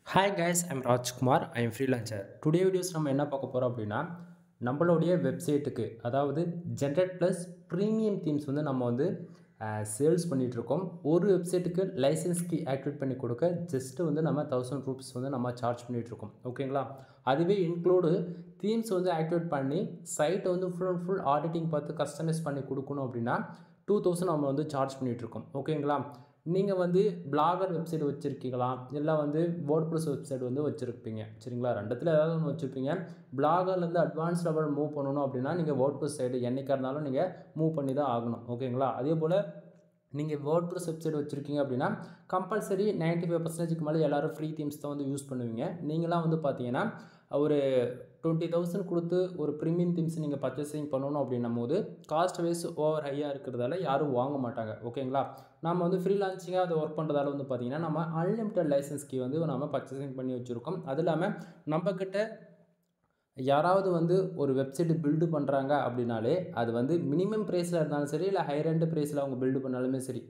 Hi guys, I'm Rajkumar. I am freelancer. Today videos நம்ம என்ன பார்க்க போறோம் அப்படின்னா நம்மளுடைய வெப்சைட்டுக்கு அதாவது ஜென்ரேட் ப்ளஸ் ப்ரீமியம் தீம்ஸ் வந்து நம்ம வந்து சேல்ஸ் பண்ணிட்டு இருக்கோம். ஒரு வெப்சைட்டுக்கு லைசன்ஸ் கீ ஆக்டிவேட் பண்ணி கொடுக்க ஜஸ்ட் வந்து நம்ம 1000 ரூபீஸ் வந்து நம்ம சார்ஜ் பண்ணிட்டு இருக்கோம். ஓகேங்களா? அதுவே இன்க்ளூடு தீம்ஸ் வந்து ஆக்டிவேட் பண்ணி சைட்டை வந்து ஃபுல் ஆடிட்டிங் பார்த்து கஸ்டமைஸ் பண்ணி கொடுக்கணும் அப்படின்னா 2000 நம்ம வந்து சார்ஜ் பண்ணிட்டு இருக்கோம். ஓகேங்களா? நீங்கள் வந்து பிளாகர் வெப்சைட் வச்சுருக்கீங்களா இல்லை வந்து வேர்ட்ப்ரெஸ் வெப்சைட் வந்து வச்சுருப்பீங்க சரிங்களா? ரெண்டுத்தில் ஏதாவது ஒன்று வச்சுருப்பீங்க. பிளாகர்லேருந்து அட்வான்ஸ் லெவல் மூவ் பண்ணணும் அப்படின்னா நீங்கள் வேர்ட்ப்ரெஸ் சைடு என்றைக்காக இருந்தாலும் நீங்கள் மூவ் பண்ணி தான் ஆகணும். ஓகேங்களா? அதே போல் நீங்கள் வேர்ட்ப்ரெஸ் வெப்சைட் வச்சுருக்கீங்க அப்படின்னா கம்பல்சரி 95% மேலே எல்லோரும் ஃப்ரீ தீம்ஸ் தான் வந்து யூஸ் பண்ணுவீங்க. நீங்களாம் வந்து பார்த்தீங்கன்னா ஒரு 20,000 கொடுத்து ஒரு ப்ரீமியம் தீம்ஸ் நீங்கள் பர்ச்சேசிங் பண்ணணும் அப்படின்னும் போது காஸ்ட் வைஸ் ஓவர் ஹையாக இருக்கிறதால யாரும் வாங்க மாட்டாங்க. ஓகேங்களா? நம்ம வந்து ஃப்ரீலான்சிங்காக அதை ஒர்க் பண்ணுறதால வந்து பார்த்திங்கன்னா நம்ம அன்லிமிட்டட் லைசன்ஸ் கீ வந்து நம்ம பர்ச்சேசிங் பண்ணி வச்சுருக்கோம். அது இல்லாமல் நம்மக்கிட்ட யாராவது வந்து ஒரு வெப்சைட்டு பில்டு பண்ணுறாங்க அப்படின்னாலே அது வந்து மினிமம் ப்ரைஸில் இருந்தாலும் சரி இல்லை ஹையர் எண்ட் ப்ரைஸில் அவங்க பில்டு பண்ணாலுமே சரி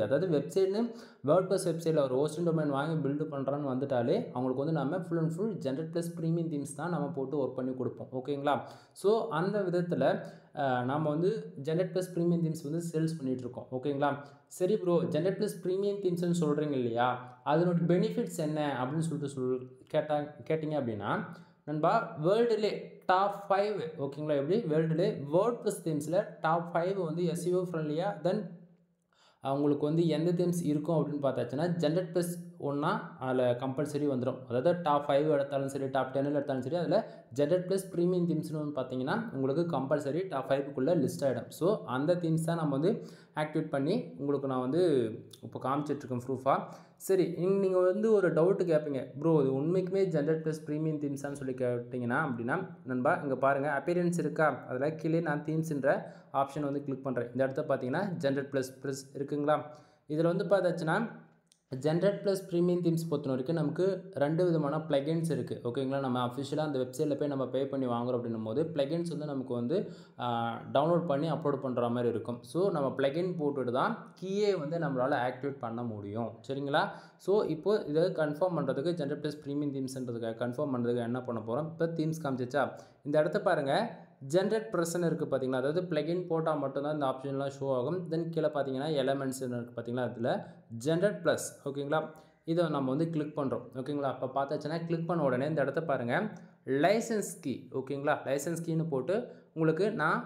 அதாவது வெப்சைட்னு வேர்ட்ப்ரெஸ் வெப்சைட்டில் ஒரு ஹோஸ்டிங் டொமைன் வாங்கி பில்டு பண்ணுறான்னு வந்துட்டாலே அவங்களுக்கு வந்து நம்ம full and full generate plus premium themes தான் நம்ம போட்டு ஒர்க் பண்ணி கொடுப்போம். ஓகேங்களா? ஸோ அந்த விதத்தில் நம்ம வந்து ஜென்ரேட் ப்ளஸ் ப்ரீமியம் தீம்ஸ் வந்து சேல்ஸ் பண்ணிகிட்ருக்கோம். ஓகேங்களா? சரி ப்ரோ, ஜென்ரேட் ப்ளஸ் ப்ரீமியம் தீம்ஸ்னு சொல்கிறீங்க இல்லையா, அதனோட பெனிஃபிட்ஸ் என்ன அப்படின்னு சொல்லிட்டு கேட்டிங்க அப்படின்னா நண்பா, வேர்ல்டுலே டாப் 5 ஓகேங்களா? எப்படி வேர்ல்டுலே வேர்ட்ப்ரெஸ் தீம்ஸில் டாப் 5 வந்து எஸ்இஓ ஃப்ரெண்ட்லியாக தென் அவங்களுக்கு வந்து எந்த தீம்ஸ் இருக்கும் அப்படின்னு பார்த்தாச்சுன்னா ஜென்ரேட் ப்ளஸ் ஒன்றா அதில் கம்பல்சரி வந்துடும். அதாவது டாப் 5 எடுத்தாலும் சரி டாப் 10 எடுத்தாலும் சரி அதில் ஜென்ரேட் ப்ளஸ் ப்ரீமியம் தீம்ஸ்னு வந்து பார்த்தீங்கன்னா உங்களுக்கு கம்பல்சரி டாப் 5க்குள்ளே லிஸ்ட் ஆகிடும். ஸோ அந்த தீம்ஸ் தான் நம்ம வந்து ஆக்டிவேட் பண்ணி உங்களுக்கு நான் வந்து இப்போ காமிச்சிட்ருக்கேன் ப்ரூஃபாக. சரி, நீங்கள் வந்து ஒரு டவுட்டு கேட்பீங்க, ப்ரோ இது உண்மைக்குமே ஜென்ரேட் ப்ளஸ் ப்ரீமியம் தீம்ஸான்னு சொல்லி கேட்டிங்கன்னா அப்படின்னா நண்பா இங்கே பாருங்கள் அப்பியரன்ஸ் இருக்கா, அதில் கீழே நான் தீம்ஸ்ன்ற ஆப்ஷன் வந்து கிளிக் பண்ணுறேன். இந்த இடத்த பார்த்தீங்கன்னா ஜென்ரேட் ப்ளஸ் இருக்குங்களா? இதில் வந்து பார்த்தாச்சுன்னா ஜென்ரேட் ப்ளஸ் ப்ரீமியம் தீம்ஸ் பொறுத்த வரைக்கும் நமக்கு 2 விதமான ப்ளகின்ஸ் இருக்குது. ஓகேங்களா? நம்ம அஃபிஷியலாக அந்த வெப்சைட்டில் போய் நம்ம பே பண்ணி வாங்குறோம் அப்படின்னும் போது ப்ளகின்ஸ் வந்து நமக்கு வந்து டவுன்லோட் பண்ணி அப்லோட் பண்ணுற மாதிரி இருக்கும். ஸோ நம்ம ப்ளகின் போட்டுட்டு தான் கீயே வந்து நம்மளால் ஆக்டிவேட் பண்ண முடியும். சரிங்களா? ஸோ இப்போது இதை கன்ஃபார்ம் பண்ணுறதுக்கு ஜென்ரேட் ப்ளஸ் ப்ரீமியம் தீம்ஸ்ன்றதுக்கு கன்ஃபார்ம் பண்ணுறதுக்கு என்ன பண்ண போகிறோம், இப்போ தீம்ஸ் காமிச்சிச்சா இந்த இடத்த பாருங்கள், ஜென்ரேட் ப்ளஸ்ன்னு இருக்குது பார்த்தீங்களா? அதாவது ப்ளகின் போட்டால் மட்டும்தான் இந்த ஆப்ஷன்லாம் ஷோ ஆகும். தென் கீழே பார்த்தீங்கன்னா எலமெண்ட்ஸ்ன்னு இருக்குது பார்த்தீங்களா? அதில் ஜென்ரேட் ப்ளஸ் ஓகேங்களா? இதை நம்ம வந்து கிளிக் பண்ணுறோம். ஓகேங்களா? அப்போ பார்த்தாச்சுன்னா கிளிக் பண்ண உடனே இந்த இடத்த பாருங்கள் லைசன்ஸ் கீ ஓகேங்களா? லைசன்ஸ் கீன்னு போட்டு உங்களுக்கு நான்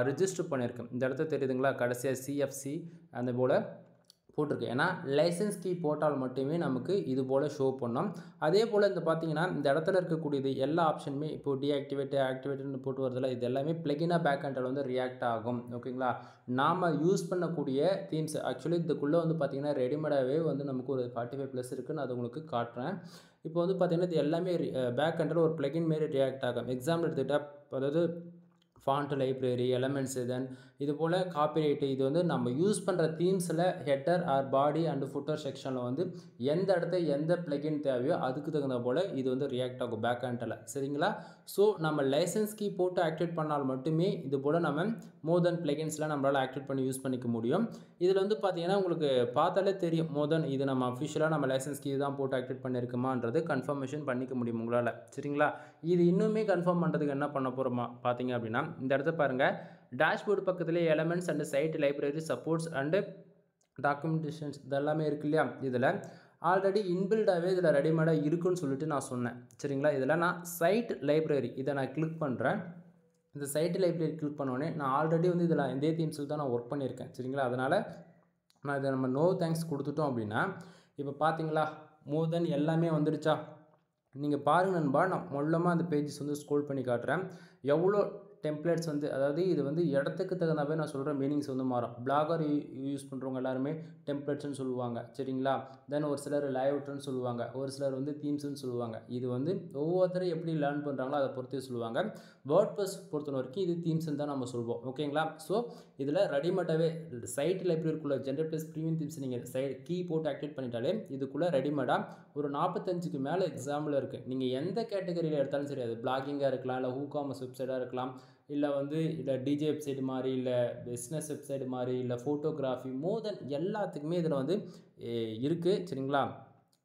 ரிஜிஸ்டர் பண்ணியிருக்கேன். இந்த இடத்த தெரியுதுங்களா? கடைசியாக சிஎஃப்சி அந்த போல் போட்டிருக்கு. ஏன்னா லைசன்ஸ் கீ போட்டால் மட்டுமே நமக்கு இது போல் ஷோ பண்ணோம். அதே போல் இந்த பார்த்தீங்கன்னா இந்த இடத்துல இருக்கக்கூடியது எல்லா ஆப்ஷனுமே இப்போது ஆக்டிவேட்னு போட்டு வரதில்ல, இது எல்லாமே ப்ளகினாக பேக் எண்டில் வந்து ரியாக்ட் ஆகும். ஓகேங்களா? நாம் யூஸ் பண்ணக்கூடிய தீம்ஸ் ஆக்சுவலி இதுக்குள்ளே வந்து பார்த்திங்கன்னா ரெடிமேடாகவே வந்து நமக்கு ஒரு 45+ இருக்குது. நான் அது உங்களுக்கு காட்டுறேன். இப்போ வந்து பார்த்திங்கன்னா இது எல்லாமே பேக் எண்டில் ஒரு ப்ளகின் மாரி ரியாக்ட் ஆகும். எக்ஸாம்பிள் எடுத்துக்கிட்டால் அதாவது ஃபாண்ட் லைப்ரரி எலமெண்ட்ஸு தென் இது போல் காப்பிரைட்டு இது வந்து நம்ம யூஸ் பண்ணுற தீம்ஸில் header or body and footer செக்ஷனில் வந்து எந்த இடத்த எந்த ப்ளகின் தேவையோ அதுக்கு தகுந்த போல் இது வந்து ரியாக்ட் ஆகும் பேக் எண்டில். சரிங்களா? ஸோ நம்ம லைசன்ஸ் கீ போட்டு ஆக்டிவேட் பண்ணால் மட்டுமே இது போல் நம்ம மோர் தென் ப்ளகின்ஸ்லாம் நம்மளால் ஆக்டிவேட் பண்ணி யூஸ் பண்ணிக்க முடியும். இதில் வந்து பார்த்தீங்கன்னா உங்களுக்கு பார்த்தாலே தெரியும் மோர் தென் இது நம்ம அஃபிஷியலாக நம்ம லைசன்ஸ் கீ தான் போட்டு ஆக்டிவேட் பண்ணியிருக்குமான்றது கன்ஃபர்மேஷன் பண்ணிக்க முடியும் உங்களால். சரிங்களா? இது இன்னுமே கன்ஃபார்ம் பண்ணுறதுக்கு என்ன பண்ண போகிறோமா பார்த்தீங்க அப்படின்னா இந்த இடத்த பாருங்கள், டேஷ்போர்டு பக்கத்துலேயே elements and site library supports and documentations இதெல்லாமே இருக்கு இல்லையா? இதில் ஆல்ரெடி இன்பில்டாகவே இதில் ரெடிமேடாக இருக்குன்னு சொல்லிட்டு நான் சொன்னேன். சரிங்களா? இதில் நான் சைட் லைப்ரரி இதை நான் கிளிக் பண்ணுறேன். இந்த சைட் லைப்ரரி கிளிக் பண்ணோடனே நான் ஆல்ரெடி வந்து இதில் இதே தீம்ஸில் தான் நான் ஒர்க் பண்ணியிருக்கேன். சரிங்களா? அதனால் நான் இதை நம்ம நோ தேங்க்ஸ் கொடுத்துட்டோம் அப்படின்னா இப்போ பார்த்தீங்களா மோர் தென் எல்லாமே வந்துடுச்சா? நீங்கள் பாருங்க நண்பா, நான் மொல்லமாக அந்த பேஜஸ் வந்து ஸ்க்ரோல் பண்ணி காட்டுறேன். எவ்வளோ டெம்ப்ளேட்ஸ் வந்து அதாவது இது வந்து இடத்துக்கு தகுந்தாவே நான் சொல்கிற மீனிங்ஸ் வந்து மாறும். பிளாகர் யூஸ் பண்ணுறவங்க எல்லாருமே டெம்ப்ளேட்ஸ்னு சொல்லுவாங்க. சரிங்களா? தென் ஒரு சிலர் லேஅவுட்னு சொல்லுவாங்க, ஒரு சிலர் வந்து தீம்ஸ்னு சொல்லுவாங்க. இது வந்து ஒவ்வொருத்தரும் எப்படி லேர்ன் பண்ணுறாங்களோ அதை பொறுத்தே சொல்லுவாங்க. வேர்ட்ப்ரெஸ் பொறுத்த வரைக்கும் இது தீம்ஸ்னு தான் நம்ம சொல்வோம். ஓகேங்களா? ஸோ இதில் ரெடிமேடாகவே சைட் லைப்ரரிக்குள்ளே ஜென்ரேட் ப்ளஸ் ப்ரீமியம் தீம்ஸ் நீங்கள் கீ போட்டு ஆக்டிவேட் பண்ணிட்டாலே இதுக்குள்ளே ரெடிமேடாக ஒரு 45க்கு மேலே எக்ஸாம்பிள் இருக்குது. நீங்கள் எந்த கேட்டகரியில் எடுத்தாலும் சரி, அது பிளாகிங்காக இருக்கலாம், இல்லை ஹூகாமர்ஸ் வெப்சைட்டாக இருக்கலாம், இல்லை வந்து இல்லை டிஜே வெப்சைட் மாதிரி, இல்லை பிஸ்னஸ் வெப்சைட் மாதிரி, இல்லை ஃபோட்டோகிராஃபி மோர் தென் எல்லாத்துக்குமே இதில் வந்து இருக்குது. சரிங்களா?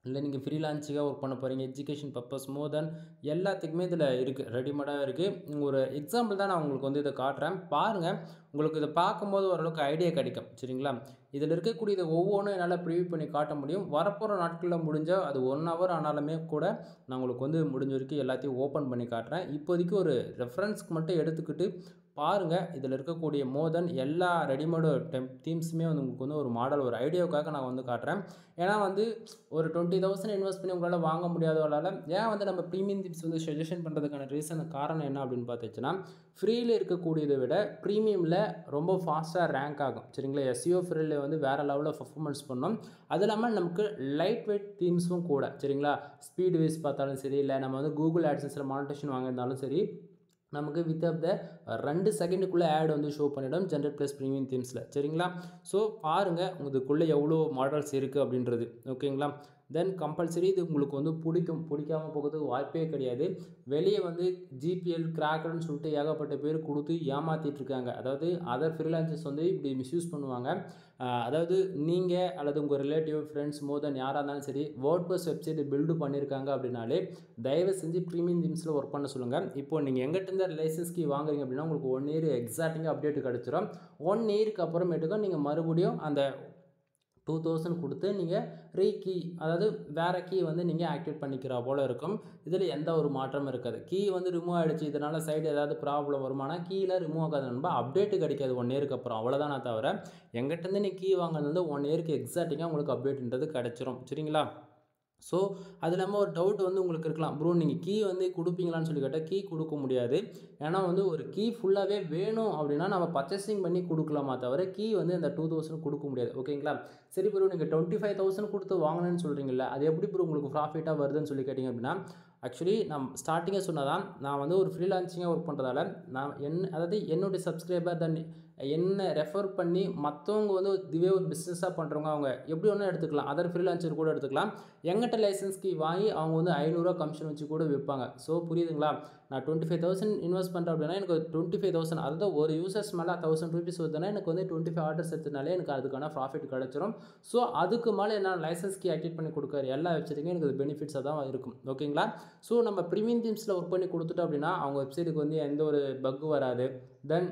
இல்லை நீங்கள் ஃப்ரீலான்சிங்காக ஒர்க் பண்ண போகிறீங்க, எஜுகேஷன் பர்பஸ் மோர் தென் எல்லாத்துக்குமே இதில் இருக்குது, ரெடிமேடாக இருக்குது. ஒரு எக்ஸாம்பிள் தான் நான் உங்களுக்கு வந்து இதை காட்டுறேன் பாருங்கள். உங்களுக்கு இதை பார்க்கும்போது ஓரளவுக்கு ஐடியா கிடைக்கும் சரிங்களா. இதில் இருக்கக்கூடியது ஒவ்வொன்றும் என்னால் ப்ரிவியூ பண்ணி காட்ட முடியும். வரப்போகிற நாட்களில் முடிஞ்சால் அது 1 hour ஆனாலுமே கூட நான் உங்களுக்கு வந்து முடிஞ்ச வரைக்கும் எல்லாத்தையும் ஓப்பன் பண்ணி காட்டுறேன். இப்போதைக்கு ஒரு ரெஃபரன்ஸ்க்கு மட்டும் எடுத்துக்கிட்டு பாருங்கள். இதில் இருக்கக்கூடிய மோர் தென் எல்லா ரெடிமேடு தீம்ஸுமே வந்து உங்களுக்கு வந்து ஒரு மாடல் ஒரு ஐடியாவுக்காக நான் வந்து காட்டுறேன். ஏன்னா வந்து ஒரு 20,000 இன்வெஸ்ட் பண்ணி உங்களால் வாங்க முடியாதவளால் ஏன் வந்து நம்ம ப்ரீமியம் தீம்ஸ் வந்து சஜஷன் பண்ணுறதுக்கான ரீசன் காரணம் என்ன அப்படின்னு பார்த்துச்சுன்னா, ஃப்ரீயில் இருக்கக்கூடியதை விட ப்ரீமியமில் ரொம்ப ஃபாஸ்ட்டாக ரேங்க் ஆகும் சரிங்களா. எஸ்இஓ ஃப்ரீயில் வந்து வேறு லெவலில் பர்ஃபார்மன்ஸ் பண்ணோம். அது இல்லாமல் நமக்கு லைட் வெயிட் தீம்ஸும் கூட சரிங்களா. ஸ்பீட் வைஸ் பார்த்தாலும் சரி, இல்லை நம்ம வந்து கூகுள் ஆட்சன்ஸில் மானிட்டேஷன் வாங்கியிருந்தாலும் சரி, நமக்கு வித் ஆஃப் த 2 செகண்டுக்குள்ளே ஆட் வந்து ஷோ பண்ணிவிடும் ஜென்ரேட் ப்ளஸ் ப்ரீமியம் தீம்ஸில் சரிங்களா. ஸோ பாருங்கள் இதுக்குள்ளே எவ்வளோ மாடல்ஸ் இருக்குது அப்படின்றது ஓகேங்களா. தென் கம்பல்சரி இது உங்களுக்கு வந்து பிடிக்காமல் போகிறதுக்கு வாய்ப்பே கிடையாது. வெளியே வந்து ஜிபிஎல் கிராக்கர்னு சொல்லிட்டு ஏகப்பட்ட பேர் கொடுத்து ஏமாற்றிட்டு இருக்காங்க. அதாவது அதர் ஃப்ரீலான்சர்ஸ் வந்து இப்படி மிஸ்யூஸ் பண்ணுவாங்க. அதாவது நீங்கள் அல்லது உங்கள் ரிலேட்டிவ் ஃப்ரெண்ட்ஸ் மோர் தென் யாராக இருந்தாலும் சரி வேர்ட்ப்ரெஸ் வெப்சைட் பில்டு பண்ணியிருக்காங்க அப்படின்னாலே தயவு செஞ்சு ப்ரீமியம் தீம்ஸில் ஒர்க் பண்ண சொல்லுங்கள். இப்போ நீங்கள் எங்கிட்ட லைசன்ஸ் கீ வாங்குறீங்க அப்படின்னா உங்களுக்கு 1 year எக்ஸாக்டிங்காக அப்டேட் கிடச்சிரும். 1 yearக்கு அப்புறமேட்டுக்கும் நீங்கள் மறுபடியும் அந்த 2000 கொடுத்து நீங்கள் ரீகீ அதாவது வேறு கீ வந்து நீங்கள் ஆக்டிவேட் பண்ணிக்கிற போல் இருக்கும். இதில் எந்த ஒரு மாற்றமும் இருக்காது. கீ வந்து ரிமூவ் ஆகிடுச்சு, இதனால் சைடு ஏதாவது ப்ராப்ளம் வருமானா கீழே ரிமூவ் ஆகாது நண்பா. அப்டேட்டு கிடைக்காது 1 yearக்கு அப்புறம், அவ்வளோதானே தவிர எங்கிட்டேருந்து நீ கீ வாங்கினது வந்து 1 yearக்கு எக்ஸாக்டிங்காக உங்களுக்கு அப்டேட்ன்றது கிடச்சிரும் சரிங்களா. ஸோ அது இல்லாமல் ஒரு டவுட் வந்து உங்களுக்கு இருக்கலாம், ப்ரோ நீங்கள் கீ வந்து கொடுப்பீங்களான்னு சொல்லி கேட்டால் கீ கொடுக்க முடியாது. ஏன்னா வந்து ஒரு கீ ஃபுல்லாகவே வேணும் அப்படின்னா நம்ம பர்ச்சேசிங் பண்ணி கொடுக்கலாமா தவிர கீ வந்து அந்த 2000 கொடுக்க முடியாது ஓகேங்களா. சரி ப்ரோ நீங்கள் 25,000 கொடுத்து வாங்கினேன்னு சொல்கிறீங்களா, அது எப்படி ப்ரோ உங்களுக்கு ப்ராஃபிட்டாக வருதுன்னு சொல்லி கேட்டிங்க அப்படின்னா, ஆக்சுவலி நான் ஸ்டார்டிங்கே சொன்னதான் நான் வந்து ஒரு ஃப்ரீலான்சிங்காக ஒர்க் பண்ணுறதால நான் அதாவது என்னுடைய சப்ஸ்கிரைபர் தென் என்ன ரெஃபர் பண்ணி மற்றவங்க வந்து இதுவே ஒரு பிஸ்னஸாக பண்ணுறவங்க அவங்க எப்படி ஒன்றும் எடுத்துக்கலாம், அதர் ஃப்ரீலான்சர் கூட எடுத்துக்கலாம். எங்கிட்ட லைசன்ஸ்க்கு வாங்கி அவங்க வந்து 500 கமிஷன் வச்சு கூட விற்பாங்க. ஸோ புரியுதுங்களா. நான் 25,000 இன்வெஸ்ட் பண்ணுறேன் அப்படின்னா எனக்கு 25,000 அதாவது ஒரு யூசர்ஸ் மேலே 1000 rupees வருதுன்னா எனக்கு வந்து 25 ஆர்டர்ஸ் எடுத்தனாலே எனக்கு அதுக்கான ப்ராஃபிட் கிடச்சிரும். ஸோ அதுக்கு மேலே என்ன லைசன்ஸ்க்கு ஆக்டிவேட் பண்ணி கொடுக்குற எல்லா வெப்சைட்டுக்கும் எனக்கு அது பெனிஃபிட்ஸாக தான் இருக்கும் ஓகேங்களா. ஸோ நம்ம ப்ரீமியம் தீம்ஸில் ஒர்க் பண்ணி கொடுத்துட்டோம் அப்படின்னா அவங்க வெப்சைட்டுக்கு வந்து எந்த ஒரு பக் வராது. தென்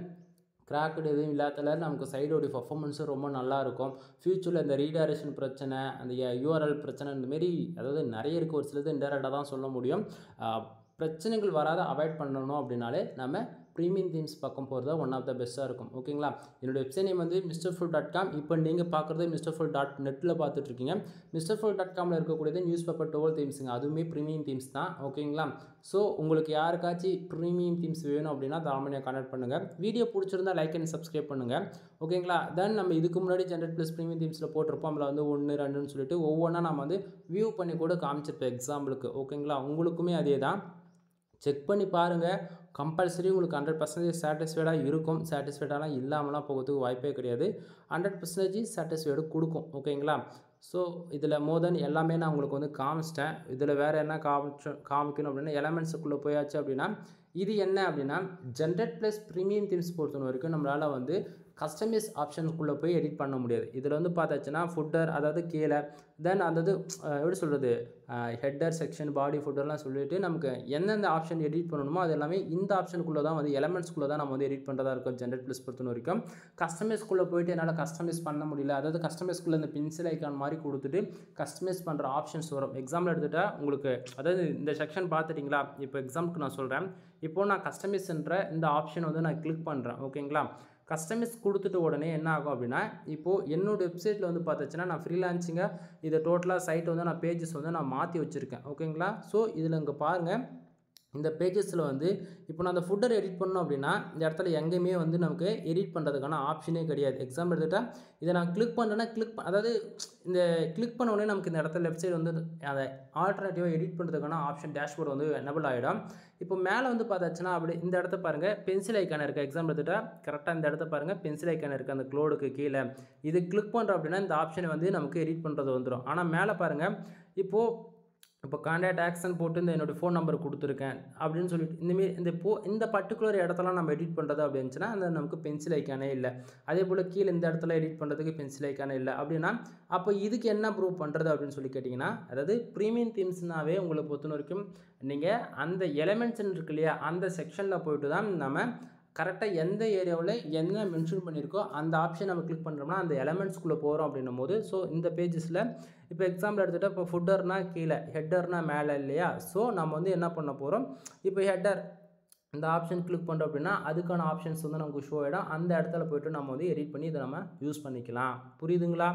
கிராக்கடு எதுவும் இல்லாததால நமக்கு சைடோடைய பர்ஃபார்மன்ஸும் ரொம்ப நல்லாயிருக்கும். ஃப்யூச்சரில் இந்த ரீடைரக்ஷன் பிரச்சனை, அந்த யூஆர்எல் பிரச்சனை, இந்தமாரி அதாவது நிறைய இருக்குது. ஒரு சிலது இன்டெரக்டாக தான் சொல்ல முடியும். பிரச்சனைகள் வராத அவாய்ட் பண்ணணும் அப்படின்னாலே நம்ம ப்ரீமியம் தீம்ஸ் பக்கம் போகிறது ஒன் ஆஃப் த பெஸ்ட்டாக இருக்கும் ஓகேங்களா. என்னோடய வெப்சைட் நேம் வந்து misterfull.com. இப்போ நீங்கள் பார்க்குறது misterfull.netல பார்த்துட்ருக்கீங்க. misterfull.comல இருக்கக்கூடியது நியூஸ் பேப்பர் 12 தீம்ஸுங்க, அதுவுமே ப்ரீமியம் தீம்ஸ் தான் ஓகேங்களா. ஸோ உங்களுக்கு யாருக்காச்சும் ப்ரீமியம் தீம்ஸ் வேணும் அப்படின்னா தாராளமாக கான்டக்ட் பண்ணுங்கள். வீடியோ பிடிச்சிருந்தா லைக் அண்ட் சப்ஸ்கிரைப் பண்ணுங்கள் ஓகேங்களா. தென் நம்ம இதுக்கு முன்னாடி ஜென்ரேட் ப்ளஸ் ப்ரீமியம் தீம்ஸில் போட்டிருப்போம். அதில் வந்து 1, 2ன்னு சொல்லிட்டு ஒவ்வொன்றா நம்ம வந்து வியூ பண்ணி கூட காமிச்சிருப்போம் எக்ஸாம்பிளுக்கு ஓகேங்களா. உங்களுக்குமே அதே தான், செக் பண்ணி பாருங்கள். கம்பல்சரி உங்களுக்கு 100% சாட்டிஸ்ஃபைடாக இருக்கும். சாட்டிஸ்ஃபைடாலாம் இல்லாமலாம் போகிறதுக்கு வாய்ப்பே கிடையாது. 100% சாட்டிஸ்ஃபைடு கொடுக்கும் ஓகேங்களா. ஸோ இதில் மோர் தென் எல்லாமே நான் உங்களுக்கு வந்து காமிச்சிட்டேன். இதில் வேறு என்ன காமிக்கணும் அப்படின்னா எலமெண்ட்ஸுக்குள்ளே போயாச்சு அப்படின்னா இது என்ன அப்படின்னா ஜென்ரேட் ப்ளஸ் ப்ரீமியம் தீம்ஸ் பொறுத்த வரைக்கும் நம்மளால் வந்து கஸ்டமைஸ் ஆப்ஷனுக்குள்ளே போய் எடிட் பண்ண முடியாது. இதில் வந்து பார்த்தாச்சுன்னா ஃபுட்டர் அதாவது கீழே தென் அதாவது எப்படி சொல்கிறது ஹெட்டர் செக்ஷன் பாடி ஃபுட்டர்லாம் சொல்லிவிட்டு நமக்கு எந்தெந்த ஆப்ஷன் எடிட் பண்ணணுமோ அது எல்லாமே இந்த ஆப்ஷனுக்குள்ளே தான் வந்து எலமெண்ட்ஸ்குள்ளே தான் நம்ம வந்து எடிட் பண்ணுறதா இருக்கும். ஜென்ரேட் ப்ளஸ் பொறுத்த வரைக்கும் கஸ்டமைஸ்குள்ளே போய்ட்டு என்னால் கஸ்டமைஸ் பண்ண முடியல, அதாவது கஸ்டமைஸ்குள்ளே இந்த பென்சில் ஐக்கான் மாதிரி கொடுத்துட்டு கஸ்டமைஸ் பண்ணுற ஆப்ஷன்ஸ் வரும். எக்ஸாம்பிள் எடுத்துகிட்டா உங்களுக்கு அதாவது இந்த செக்ஷன் பார்த்துட்டிங்களா. இப்போ எக்ஸாம்பிளுக்கு நான் சொல்கிறேன். இப்போது நான் கஸ்டமைஸ்ன்ற இந்த ஆப்ஷன் வந்து நான் கிளிக் பண்ணுறேன் ஓகேங்களா. கஸ்டமைஸ் கொடுத்துட்டு உடனே என்ன ஆகும் அப்படின்னா இப்போது என்னோடய வெப்சைட்டில் வந்து பார்த்துச்சுன்னா நான் ஃப்ரீலான்சிங்காக இதை டோட்டலாக சைட்டை வந்து நான் பேஜஸ் வந்து நான் மாற்றி வச்சுருக்கேன் ஓகேங்களா. ஸோ இதில் இங்கே பாருங்கள் இந்த பேஜஸில் வந்து இப்போ நான் அந்த ஃபுட்டர் எடிட் பண்ணோம் அப்படின்னா இந்த இடத்துல எங்கேயுமே வந்து நமக்கு எடிட் பண்ணுறதுக்கான ஆப்ஷனே கிடையாது. எக்ஸாம்பிள் எடுத்துகிட்டா இதை நான் கிளிக் பண்ணுறேன்னா அதாவது இந்த கிளிக் பண்ண உடனே நமக்கு இந்த இடத்துல லெஃப்ட் சைடு வந்து அதை ஆல்டர்னேட்டிவாக எடிட் பண்ணுறதுக்கான ஆப்ஷன் டேஷ்போர்டு வந்து எனபிள் ஆகிடும். இப்போ மேலே வந்து பார்த்தாச்சுன்னா அப்படி இந்த இடத்த பாருங்கள் பென்சில் ஐக்கான இருக்குது. எக்ஸாம்பிள் எடுத்துகிட்டா கரெக்டாக இந்த இடத்த பாருங்கள் பென்சில் ஐக்கான இருக்குது அந்த க்ளோடுக்கு கீழே. இது கிளிக் பண்ணுறோம் அப்படின்னா இந்த ஆப்ஷனை வந்து நமக்கு எடிட் பண்ணுறது வந்துடும். ஆனால் மேலே பாருங்கள் இப்போது இப்போ கான்டாக்ட் ஆக்ஷன் போட்டு என்னோடய ஃபோன் நம்பர் கொடுத்துருக்கேன் அப்படின்னு சொல்லிட்டு இந்தமாரி இந்த பர்டிகுலர் இடத்தெல்லாம் நம்ம எடிட் பண்ணுறது அப்படி இருந்துச்சுன்னா அந்த நமக்கு பென்சில் ஐக்கானே இல்லை. அதே போல் கீழே இந்த இடத்துல எடிட் பண்ணுறதுக்கு பென்சில் ஐக்கானே இல்லை அப்படின்னா அப்போ இதுக்கு என்ன ப்ரூவ் பண்ணுறது அப்படின்னு சொல்லி கேட்டிங்கன்னா, அதாவது ப்ரீமியம் தீம்ஸ்னாவே உங்களை பொறுத்த வரைக்கும் நீங்கள் அந்த எலமெண்ட்ஸ்ன்னு இருக்கு இல்லையா, அந்த செக்ஷனில் போய்ட்டு தான் நம்ம கரெக்டாக எந்த ஏரியாவில் என்ன மென்ஷன் பண்ணியிருக்கோ அந்த ஆப்ஷன் நம்ம கிளிக் பண்ணுறோம்னா அந்த எலமெண்ட்ஸ்குள்ளே போகிறோம் அப்படின்னும் போது, ஸோ இந்த பேஜஸில் இப்போ எக்ஸாம்பிள் எடுத்துகிட்டா இப்போ ஃபுட்டர்னால் கீழே, ஹெட்டர்னால் மேலே இல்லையா. ஸோ நம்ம வந்து என்ன பண்ண போகிறோம், இப்போ ஹெட்டர் இந்த ஆப்ஷன் கிளிக் பண்ணுறோம் அப்படின்னா அதுக்கான ஆப்ஷன்ஸ் வந்து நமக்கு ஷோ ஆகிடும். அந்த இடத்துல போய்ட்டு நம்ம வந்து எடிட் பண்ணி இதை நம்ம யூஸ் பண்ணிக்கலாம். புரியுதுங்களா?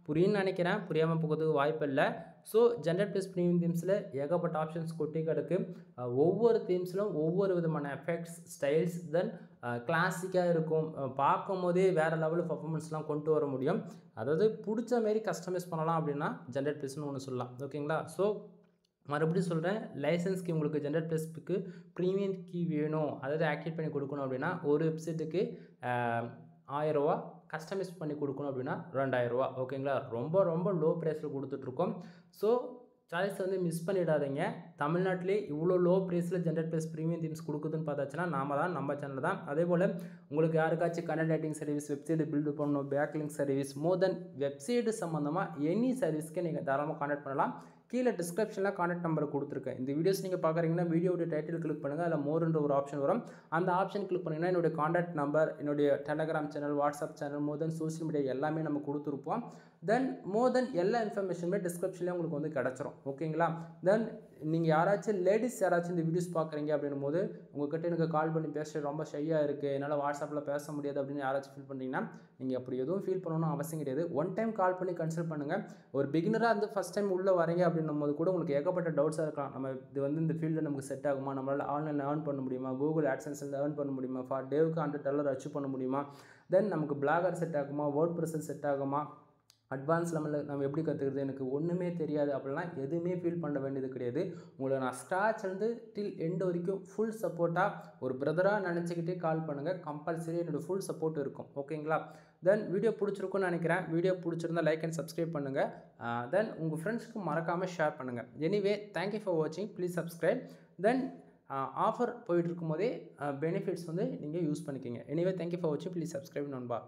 புரியுன்னு நினைக்கிறேன். புரியாமல் போகிறதுக்கு வாய்ப்பு இல்லை. ஸோ ஜென்ரேட் ப்ளஸ் ப்ரீமியம் தீம்ஸில் ஏகப்பட்ட ஆப்ஷன்ஸ் கொட்டி கிடக்கு. ஒவ்வொரு தீம்ஸ்லும் ஒவ்வொரு விதமான எஃபெக்ட்ஸ், ஸ்டைல்ஸ், தென் கிளாசிக்காக இருக்கும். பார்க்கும் போதே வேறு லெவலில் பர்ஃபார்மன்ஸ்லாம் கொண்டு வர முடியும். அதாவது பிடிச்ச மாரி கஸ்டமைஸ் பண்ணலாம் அப்படின்னா ஜென்ரேட் ப்ளஸ்னு ஒன்று சொல்லலாம். ஓகேங்களா? ஸோ மறுபடியும் சொல்கிறேன், லைசன்ஸ் கீ உங்களுக்கு ஜென்ரேட் ப்ளஸ்க்கு ப்ரீமியம் கீ வேணும், அதாவது ஆக்டிவேட் பண்ணி கொடுக்கணும் அப்படின்னா ஒரு வெப்சைட்டுக்கு 1000 ரூபா, கஸ்டமைஸ் பண்ணி கொடுக்கணும் அப்படின்னா 2000 ரூபா. ஓகேங்களா? ரொம்ப ரொம்ப லோ ப்ரைஸில் கொடுத்துட்ருக்கோம். ஸோ சாய்ஸ் வந்து மிஸ் பண்ணிடாதீங்க. தமிழ்நாட்டிலே இவ்வளோ லோ ப்ரைஸில் ஜென்ரேட் ப்ளஸ் ப்ரீமியம் தீம்ஸ் கொடுக்குதுன்னு பார்த்தாச்சுன்னா நம்ம சேனல் தான். அதே போல் உங்களுக்கு யாருக்காச்சும் content writing service, website build பண்ணணும், backlink service, more than website சம்மந்தமாக எனி சர்வீஸ்க்கு நீங்கள் தாராளமாக கான்டாக்ட் பண்ணலாம். கீழே டிஸ்கிரிப்ஷனில் கான்டாக்ட் நம்பர் கொடுத்துருக்கேன். இந்த வீடியோஸ் நீங்கள் பார்க்குறீங்கன்னா வீடியோட டைட்டில் கிளிக் பண்ணுங்கள். அதில் மோர்ன்ற ஒரு ஆப்ஷன் வரும். அந்த ஆப்ஷன் கிளிக் பண்ணிங்கன்னா என்னுடைய கான்டாக்ட் நம்பர், என்னுடைய டெலகிராம் சேனல், வாட்ஸ்அப் சேனல், மோர் தென் சோஷியல் மீடியா எல்லாமே நம்ம கொடுத்துருப்போம். தென் மோர் தென் எல்லா இன்ஃபர்மேஷனுமே டிஸ்கிரிப்ஷன்லேயே உங்களுக்கு வந்து கிடச்சிரும். ஓகேங்களா? தென் நீங்கள் யாராச்சும் லேடிஸ் யாராச்சும் இந்த வீடியோஸ் பார்க்குறீங்க அப்படின்னும் போது உங்கள்கிட்ட எனக்கு கால் பண்ணி பேச ரொம்ப ஷையாக இருக்குது, என்னால் வாட்ஸ்அப்பில் பேச முடியாது அப்படின்னு யாராச்சும் ஃபீல் பண்ணிங்கன்னா நீங்கள் அப்படி எதுவும் ஃபீல் பண்ணணும்னு அவசியம் கிடையாது. ஒன் டைம் கால் பண்ணி கன்சல்ட் பண்ணுங்கள். ஒரு பிகினராக வந்து ஃபஸ்ட் டைம் உள்ளே வரீங்க அப்படின்னும் போது கூட உங்களுக்கு ஏகப்பட்ட டவுட்ஸாக இருக்கலாம். நம்ம இது வந்து இந்த ஃபீல்டில் நமக்கு செட் ஆகுமா, நம்மளால் ஆன்லைனில் ஏர்ன் பண்ண முடியுமா, கூகுள் ஆட்சன்ஸில் ஏர்ன் பண்ண முடியுமா, ஃபார் டேவுக்கு $100 அச்சீவ் பண்ண முடியுமா, தென் நமக்கு பிளாகர் செட் ஆகுமா, வேர்ட் ப்ரெஸ் செட் ஆகுமா, அட்வான்ஸ் லெவலில் நம்ம எப்படி கற்றுக்கிறது, எனக்கு ஒன்றுமே தெரியாது அப்படிலாம் எதுவுமே ஃபீல் பண்ண வேண்டியது கிடையாது. உங்களை நான் ஸ்க்ராட்ச்லேருந்து டில் எண்ட் வரைக்கும் ஃபுல் சப்போர்ட்டாக ஒரு பிரதராக நினச்சிக்கிட்டே கால் பண்ணுங்கள். கம்பல்சரி என்னோடய ஃபுல் சப்போர்ட் இருக்கும். ஓகேங்களா? தென் வீடியோ பிடிச்சிருக்குன்னு நினைக்கிறேன். வீடியோ பிடிச்சிருந்தால் லைக் அண்ட் சப்ஸ்கிரைப் பண்ணுங்கள். தென் உங்கள் ஃப்ரெண்ட்ஸ்க்கு மறக்காமல் ஷேர் பண்ணுங்கள். எனிவே தேங்க்யூ ஃபார் வாட்சிங். Please subscribe. தென் ஆஃபர் போயிட்டு இருக்கும் போதே பெனிஃபிட்ஸ் வந்து நீங்கள் யூஸ் பண்ணிக்கோங்க. எனிவே தேங்க்யூ ஃபார் வாட்சிங். ப்ளீஸ் சப்ஸ்கிரைப் நண்பா.